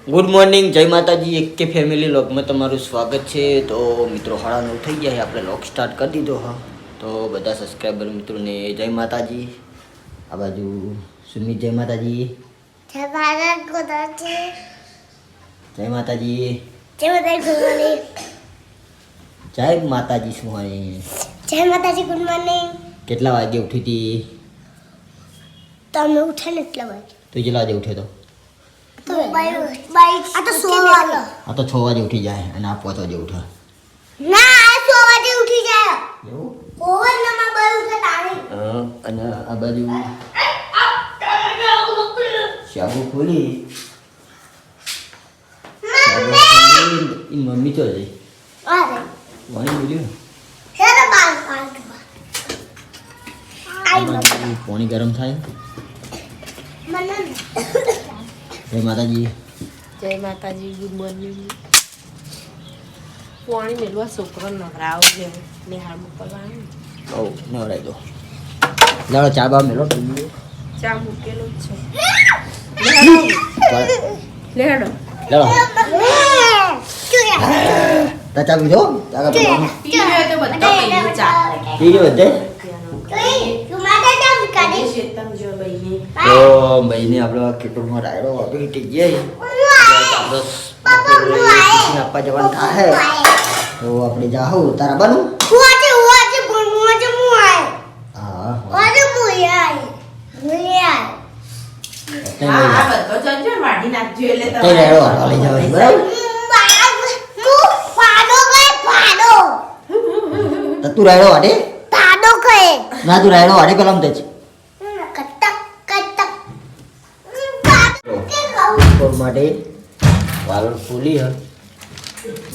Good morning, જય માતાજી. એક કે ફેમિલી લોગમાં તમારું સ્વાગત છે. તો મિત્રો 9:30 થઈ ગયા છે, આપણે લોગ સ્ટાર્ટ કરી દીધો હા. તો બધા સબસ્ક્રાઈબર મિત્રોને જય માતાજી. આ બાજુ સુમિત, જય માતાજી. જય માતાજી. જય માતાજી. જય માતાજી. જય માતાજી. શું હોય? જય માતાજી. Good morning. કેટલા વાગે ઉઠી હતી? તમે ઉઠે ને એટલા વાગે. તું કેટલા વાગે ઉઠ્યો તો? આ તો 6 વાગે. આ તો 6 વાગે ઉઠી જાય અને આ 5 વાગે ઉઠે. ના, આ 6 વાગે ઉઠી જાય. એવું? ઓવર નમા બાય ઉઠે તાણી. અને આ બાજુ શાબુ ખોલી મમ્મી તો જઈ અરે વાણી બોલ્યું હેરે બાલ પાલ પાણી ગરમ થાય. મને જય માતાજી. જય માતાજી. Good morning. પાણી મેળવા છોકરો નવરાવ છે નિહાળ મોકલવાનું. ઓ નવરાઈ દો. લાડો ચા બા મેલો. ચા મૂકેલો જ છે. લેડો લાડો તા ચા પીધો? ચા કા પીધો? પીવે તો બધા પીવે ચા. પી ગયો બધે? તું માથે જામ કાઢી. શેતમ જો ભાઈ તો ભાઈને આપણે ખેતરમાં રાયડો વાપરી થઈ જાય. આપવા જવાનું થાય તો આપણે જાહું તારા બનું. હુઆજે ગુણવાજે મુઆય. હા વાજે મુઆય. મુઆય. હા બધો જજો વાડી નાખજો એટલે કઈ રાયડો વાળવા લઈ જવાની બરાબર? તો તું રાયડો વાટે? ના તું રાયડો વાટે પેલા તે માટે વાલોડ ફૂલી હ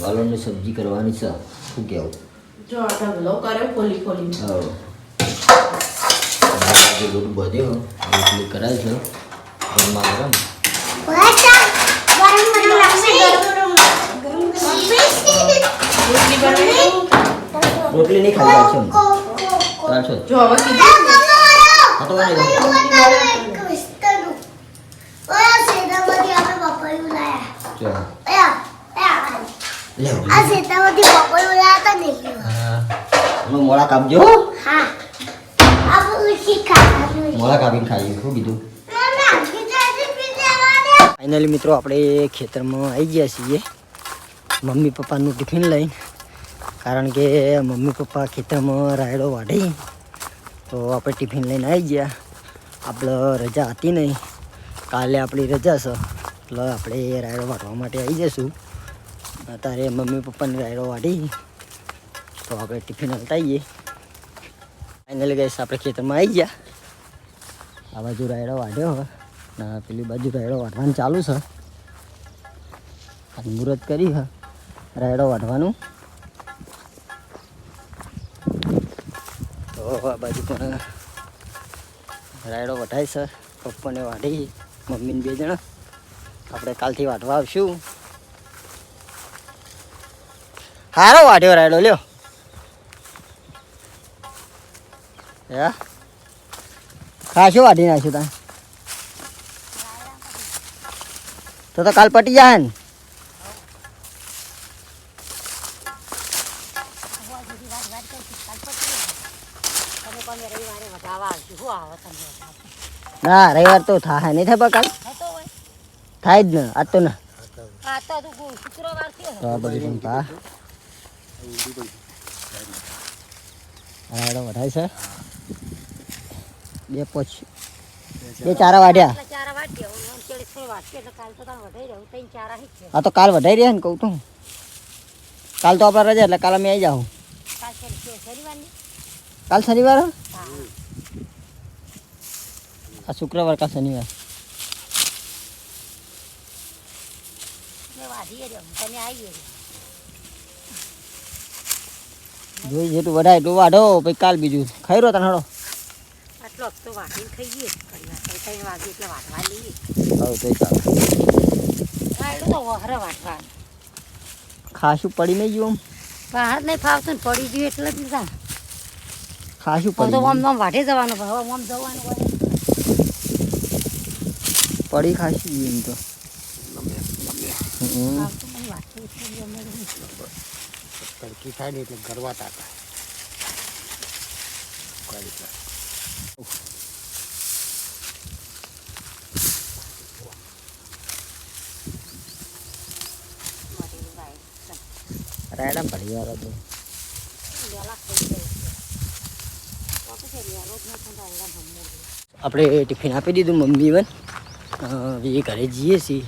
વાલોડની સબ્જી કરવાની છે. શું કેવું? જો ઢગલો કર્યો ફોલી ફોલી. હા લોટ બધ્યો રોટલી કરાય છે ગરમા ગરમ. રોટલી બનાવી રોટલી નહીં ખાઈ જાય છે ચાલશો? જો હવે કીધું હા તો વાળી દો. ચાલો લે હા એમાં મોળા કાપજો. મોળા કાપીને ખાઈએ. શું કીધું? ફાઇનલી મિત્રો આપણે ખેતરમાં આવી ગયા છીએ મમ્મી પપ્પાનું ટિફિન લઈને. કારણ કે મમ્મી પપ્પા ખેતરમાં રાયડો વાઢી તો આપણે ટિફિન લઈને આવી ગયા. આપણે રજા હતી નહીં, કાલે આપણી રજા છે એટલે આપણે રાયડો વાઢવા માટે આવી જઈશું. અત્યારે મમ્મી પપ્પાની રાયડો વાઢી તો આપણે ટિફિન હલતા આવીએ. ફાઇનલી ગઈશ આપણે ખેતરમાં આવી ગયા. આ બાજુ રાયડો વાઢ્યો હવે ને પેલી બાજુ રાયડો વાઢવાનું ચાલુ છે. આ મુહૂર્ત કરી હા રાયડો વાઢવાનું. તો આ બાજુ પણ રાયડો વઢાય છે. પપ્પાને વાઢી મમ્મીને 2 જણા. આપણે કાલથી વાઢવા આવશું. સારો વાઢ્યો રાયડો લ્યો. હા ખાશું વાઢી નાખ્યું તા તો કાલ પટી જાય ને. ના રવિવાર તો થાય નહીં થાય કાલ થાય જ ને. આજ તો ના તો આ બધું પા રાયડો વઢાય છે. 2 પોચ 2 ચારા વાઢ્યા. હા તો કાલ વઢાઈ રહ્યા ને કહું તું. કાલ તો આપણે રજા એટલે કાલ અમે આવી જાઉં. કાલ શનિવાર? આ શુક્રવાર કા શનિવાર? જોઈ જેટલું વઢાય એટલું વાઢો પછી કાલ બીજું ખાઈ રહ્યો તને હળો. આટલો હપ્તો વાટીને ખાઈએ. 3 વાગે એટલે વાટવા લઈએ. હા તો ચાલે. રાયડો તો વહરે વાટવાનું. ખાસું પડી નહીં ગયું? બહાર નહીં ફાવતું ને પડી ગયું એટલે જ લીધા. ખાસું તો પડી આમ વાટે જવાનું હવે આમ જવાનું હોય. પડી ખાસી એમ તો આવતું પણ વાટકી એટલી ગમે નહીં. તડકી થાય ને એટલે ગરવા તાકા કઈ રીતે મારી ગાય રાયડા પડી યાર તો વેલા ખાઈ જાય છે. તો પછી વેલો જ ન પણ રાયડા ભમવું. આપણે ટિફિન આપી દીધું મમ્મી બન એ ઘરે જઈએ છીએ.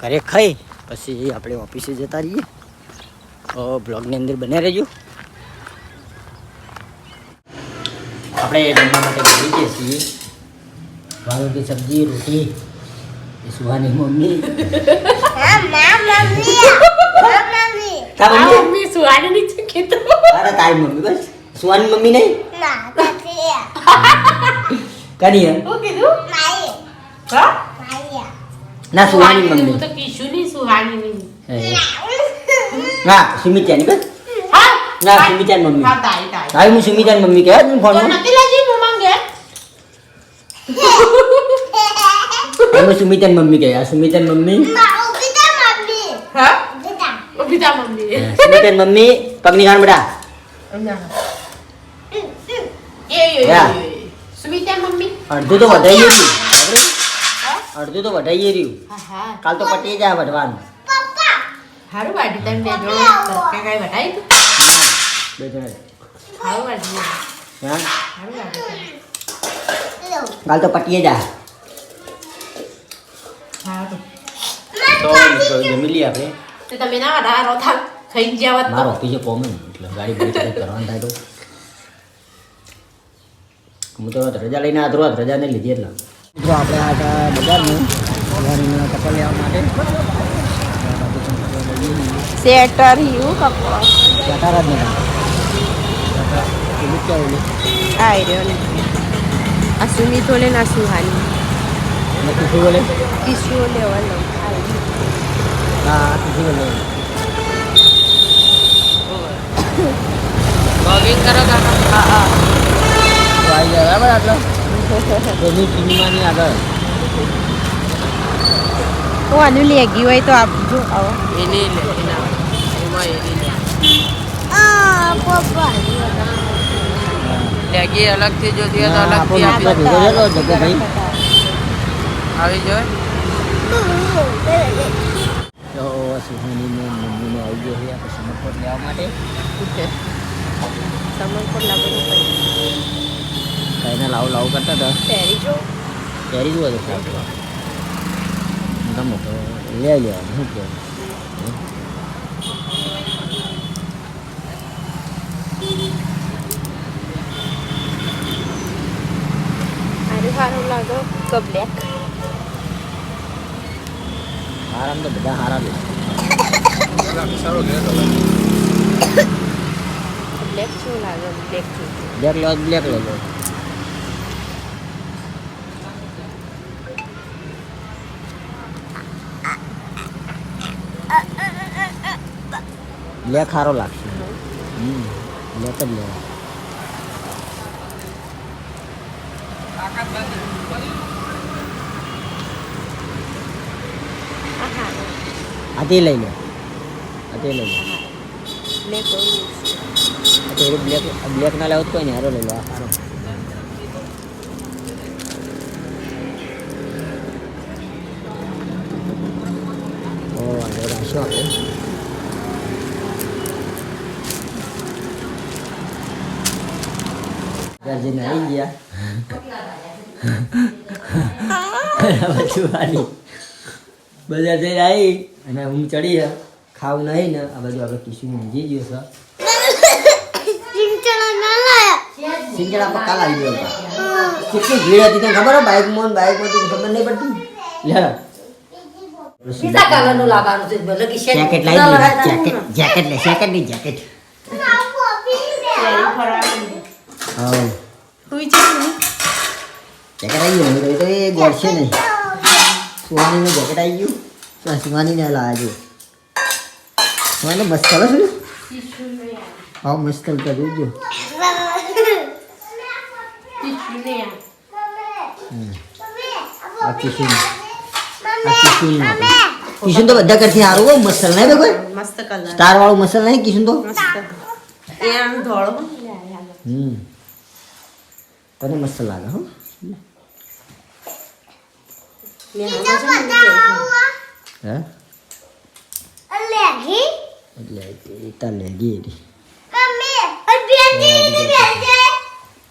ઘરે ખાઈ પછી આપણે ઓફિસે જતા રહીએ. બ્લોગની અંદર બન્યા રહેજો. આપણે જમવા માટે કરી જઈએ છીએ. વાળું સબ્જી રોટી એ સુહાની મમ્મી મમ્મી તારી મમ્મી મમ્મી સુવાની નીચે કીધું. અરે તારી મમ્મી બસ સુહાની મમ્મી નહીં ના તાતી કની શું કીધું? માઈ હા? માઈ ના સુહાની હું મમ્મી તો કીશું નહીં સુહાની નહીં. ના સુમિતાની બસ હા? ના સુમિતાની મમ્મી હા, તારી તારી. તારી હું સુમિતાની મમ્મી કહે ને તો ફોનમાં નથી લાજી હું માંગે. અમે સુમિતાની મમ્મી કહે આ સુમિતાની મમ્મી માઉ બીતા મમ્મી હા? બીતા ઊભી થા મમ્મી. સુમિતાની મમ્મી પગની ગાણ બેટા યા. સુમિતા મમ્મી. અડધું તો વધાઈ રહ્યું અડધું તો વધાઈ રહ્યું હા હા. કાલ તો પટી જાય વઢવાનું પપ્પા હારું વાડી તમે બે જોડો કે કઈ વટાઈ તું. બે જણા હારું વાડી. હા હારું વાડી. લો કાલ તો પટીએ જાય હારું. તો જમી લઈએ આપણે તો તમે ના વટારો થાક ખાઈ જાવ તો. મારો ઓફિસે કોમન એટલે ગાડી બધી ચેક કરવાનું થાય તો હું તો રજા લઈને આ રોજ રજા નહીં લીધી એટલે મિત્રો આપણે આ હતા બજારમાં બજારમાં કપડાં લેવા માટે સેટર યુ કપડો જતા જ નતા ક્યાં આઈ રહ્યો ને આ સુમિત ઓલે ના સુહાની નથી શું બોલે કિસ્યુ લેવાનો હા શું બોલે બ્લોગિંગ કરો કાકા હા હા તો આવી જાય બરાબર આટલો એની સિનેમાની આગળ તો આનું લેગી હોય તો આપજો આવો એને લે એના એમાં એને લે. આ પપ્પા લેગી અલગથી જોતી હોય તો આપણો અલગથી નાસ્તો આપી ભેગો થયો જગ્ગાભાઈ આવી જાય. તો સુહાનીને મમ્મીને આવી ગયો છે આપણે સમર્પણ લેવા માટે સમર્પણ લાવવાનું પડે કઈને લાવું લાવું કરતા હતા પહેરી જો પહેરી જુઓ તો સાહેબ ગમો તો લે લેવાનું શું કહેવું સારું સારું લાગો તો બ્લેક આરામ તો બધા સારા લે બ્લેક શું લાગે બ્લેક બ્લેક લો બ્લેક લઈ લો બ્લેક સારો લાગશે બ્લેક જ લેવા આ તે લઈ લો આ તે લઈ લો બ્લેક આ તો બ્લેક બ્લેક ના લેવો તો કોઈ નહીં હારો લઈ લો આ સારો ઓ વાંધો રાશો આપણે જઈને આવી ગયા પછી બજાર જઈને આવી અને હું ચડી ખાવું નહીં ને આ બાજુ આપણે કિશુ જી ગયો છે ચિંચણા ના લાયા સિંગડા પર કાલ આવી ગયો કેટલી ભીડ હતી તને ખબર હે બાઇકમાં ખબર નહીં પડતી લે બીજા કલરનું લાવવાનું છે ભલે કે જેકેટ લાવી દીધું જેકેટ જેકેટ લે જેકેટ નહીં જેકેટ ના પોપી હા હુઈ છે જેકેટ આવી ગયું તો એ ગોળશે નહીં સુહાનીનું જેકેટ આવી ગયું સુહાનીને લાવ્યો સુહાની મસ્ત ચાલો છે હા મસ્ત ચાલતા જોજો આ કિશુ આ કિશુ કિશન તો બધા કરથી સારું હો મસાલ નહીં બે કોઈ મસ્ત કલર સ્ટાર વાળું મસાલ નહીં કિશન તો મસ્ત એ આમ ધોળો તને મસ્ત લાગે હો હે લેગી એટલે એ તાર લેગી એરી મમ્મી અભિયાન બેજે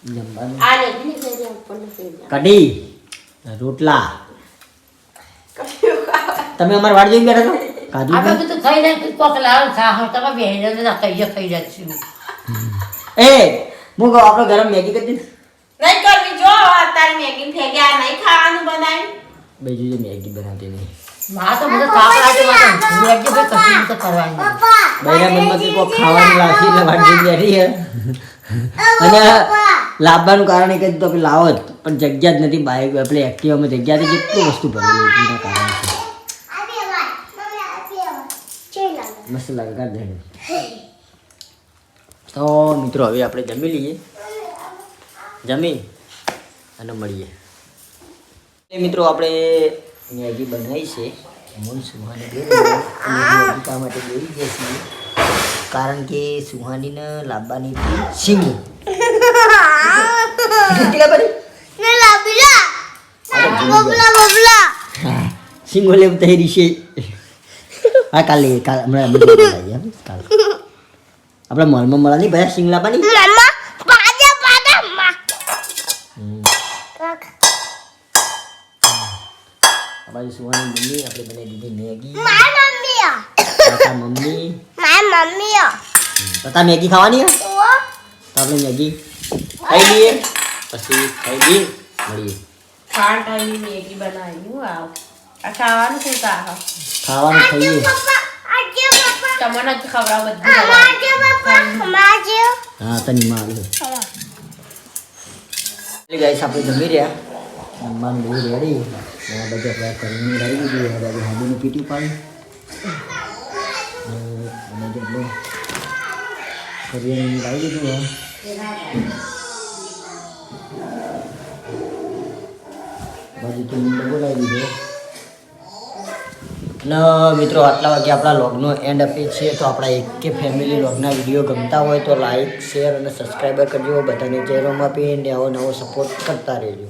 જમવાનું આ લે ની જઈ આપણને ફેર કઢી રોટલા તમે અમાર વાડ જોઈ બેઠા છો કાજુ આપણે તો ખાઈ લે કોક લાવ ખા હો તમે બેહીને ના ખાઈ જશું એ હું કહું આપણે ગરમ મેગી કરી દઈશ નહીં કરવી જો તારી મેગી ફેગ્યા નહીં ખાવાનું બનાવી બીજું જે મેગી બનાવતી નહીં માં તો બધું ખાવા આજે માં હું આજે બે કશું તો કરવાની બૈરા મનમાં કોઈ ખાવાનું લાગી એટલે વાડ જોઈ બેઠી હે અને લાવવાનું કારણ એ કહ્યું તો આપણે લાવો જ પણ જગ્યા જ નથી બાઇક આપણે એક્ટિવામાં જગ્યા હતી જેટલું વસ્તુ ભરેલું હતું એના કારણે મસ્ત લાગે કાઢ દે તો મિત્રો હવે આપણે જમી લઈએ જમી અને મળીએ મિત્રો આપણે મેગી બનાવી છે મૂળ સુહાની મેગી માટે લઈ ગયા છીએ કારણ કે સુહાનીને લાવવાની હતી શીંગો ને લાબલા બબલા શીંગો લેવું તૈયારી છે હા કાલે હમણાં કાલે આપણે મોલમાં મળા નહીં ભાઈ શીંગ લાવવાની મમ્મા પાજા માં અમારી સુહાની મમ્મી આપણે બનાવી દીધી Maggi my mummy Tata mummy my mummy Tata Maggi ખાવાની હે ઓ તો આપણે મેગી ખાઈ લઈએ પછી ખાઈ લઈએ મળીએ ખાણ ટાઈમની મેગી બનાવી હું આવ આ ખાવાનું શું તા ખાવાનું ખાઈએ પપ્પા આજે પપ્પા તમને જ ખવડાવ બધું આજે પપ્પા માજે હા તની માં એટલે ગાઈસ આપણે જમી રહ્યા જમવાનું બધું રેડી અને બધું આપણે કરીને રહી ગયું હવે આપણે હાડીની પીટી પાડી અને જેટલું કરીને લાવી દીધું બાજુ તો બોલાવી દીધો અને મિત્રો આટલા વાગે આપણા લોગનો એન્ડ આપીએ છીએ તો આપણા એક ફેમિલી લોગના વિડીયો ગમતા હોય તો લાઈક શેર અને સબસ્ક્રાઈબર કરજો બધાને જય રોમ આપીને આવો નવો સપોર્ટ કરતા રહેજો.